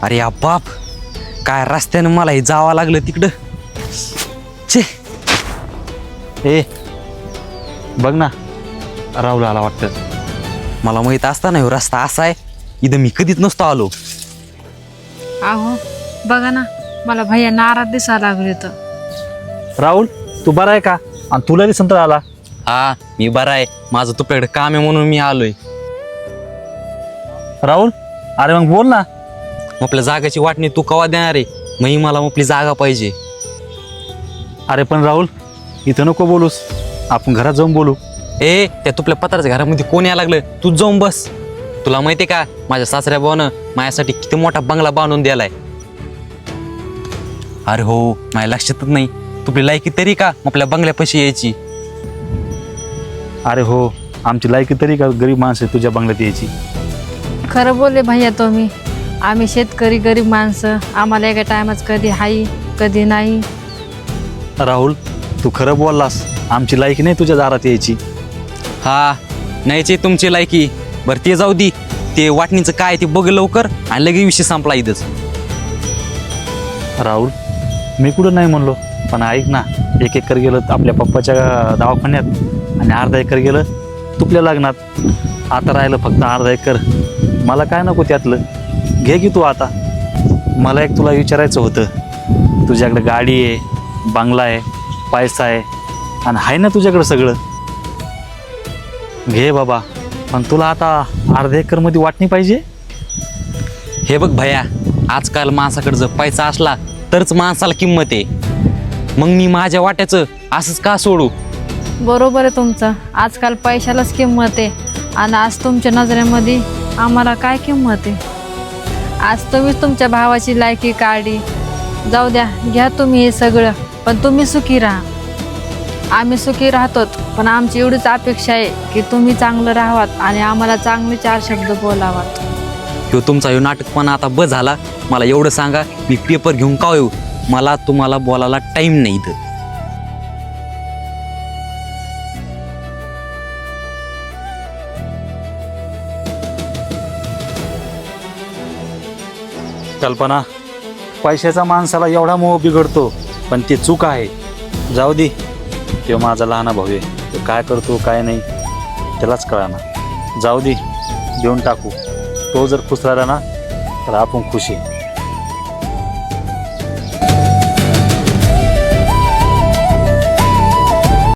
अरे या बाप, काय रस्त्यानं मला हे जावं लागलं तिकडं. छे. ए बघ ना, राहुल आला वाटतं. मला माहित असताना ह्यो रस्ता असा आहे, इथं मी कधीच नसतो आलो. अहो बघा ना, मला भैया नाराज दिसायला लागले तर. राहुल तू बरा आहे का? आणि तुला संतर आला. हा मी बरा आहे, माझं तुझ्याकडे काम आहे म्हणून मी आलोय. राहुल अरे मग बोल ना. आपल्या जागाची वाटणी तू कवा देणार आहे? मग मला आपली जागा पाहिजे. अरे पण राहुल इथं नको बोलूस, आपण घरात जाऊन बोलू. ए त्या तुपल्या पत्राच्या घरामध्ये कोण यायला लागलं? तू जाऊन बस. तुला माहितीये का, माझ्या सासऱ्या भावानं माझ्यासाठी किती मोठा बंगला बांधून दिलाय. अरे हो, माझ्या लक्षातच नाही. तुपली लायकी तरी का आपल्या बंगल्यापाशी यायची? अरे हो, आमची लायकी तरी का गरीब माणसं तुझ्या बंगल्यात यायची. खरं बोलले भैया तुम्ही. आम्ही शेतकरी गरीब माणसं, आम्हाला एका टायमाच कधी हाई कधी नाही. राहुल तू खरं बोललास, आमची लायकी नाही तुझ्या दारात यायची. हा नाहीची तुमची लायकी. बरं ते जाऊ दे, ते वाटणीचं काय ते बघ लवकर आणि लगेच विषय संपला इथंच. राहुल मी कुठं नाही म्हणलो, पण ऐक ना, 1 एकर गेलं आपल्या पप्पाच्या दवाखान्यात आणि अर्धा एकर गेलं तुपल्या लग्नात. आता राहिलं फक्त अर्धा एकर. मला काय नको त्यातलं, घे की तू आता. मला एक तुला विचारायचं होतं, तुझ्याकडे गाडी आहे, बंगला आहे, पैसा आहे आणि आहे ना तुझ्याकडं सगळं. घे बाबा, पण तुला आता अर्धा एकरमध्ये वाटणी पाहिजे. हे बघ भैया, आजकाल माणसाकडे जर पैसा असला तरच माणसाला किंमत आहे. मग मी माझ्या वाट्याचं असंच का सोडू? बरोबर आहे तुमचं. आजकाल पैशालाच किंमत आहे. आणि आज तुमच्या नजरेमध्ये आम्हाला काय किंमत आहे? आज तुम्हीच तुमच्या भावाची लायकी काढली. जाऊ द्या, घ्या तुम्ही हे सगळं, पण तुम्ही सुखी राहा. आम्ही सुखी राहतोच, पण आमची एवढीच अपेक्षा आहे की तुम्ही चांगलं राहावात आणि आम्हाला चांगले 4 शब्द बोलावात. ह्यो तुमचा ह्यो नाटकपणा आता बस झाला. मला एवढं सांगा, मी पेपर घेऊन का येऊ? मला तुम्हाला बोलायला टाईम नाही इथं. कल्पना, पैशाचा माणसाला एवढा मोह बिघडतो, पण ते चूक आहे. जाऊ दे, तो माझा लहान भाऊ आहे. तो काय करतो काय नाही त्यालाच कळाना. जाऊ दे, देऊन टाकू. तो जर खुश राहिला ना तर आपण खुश आहे.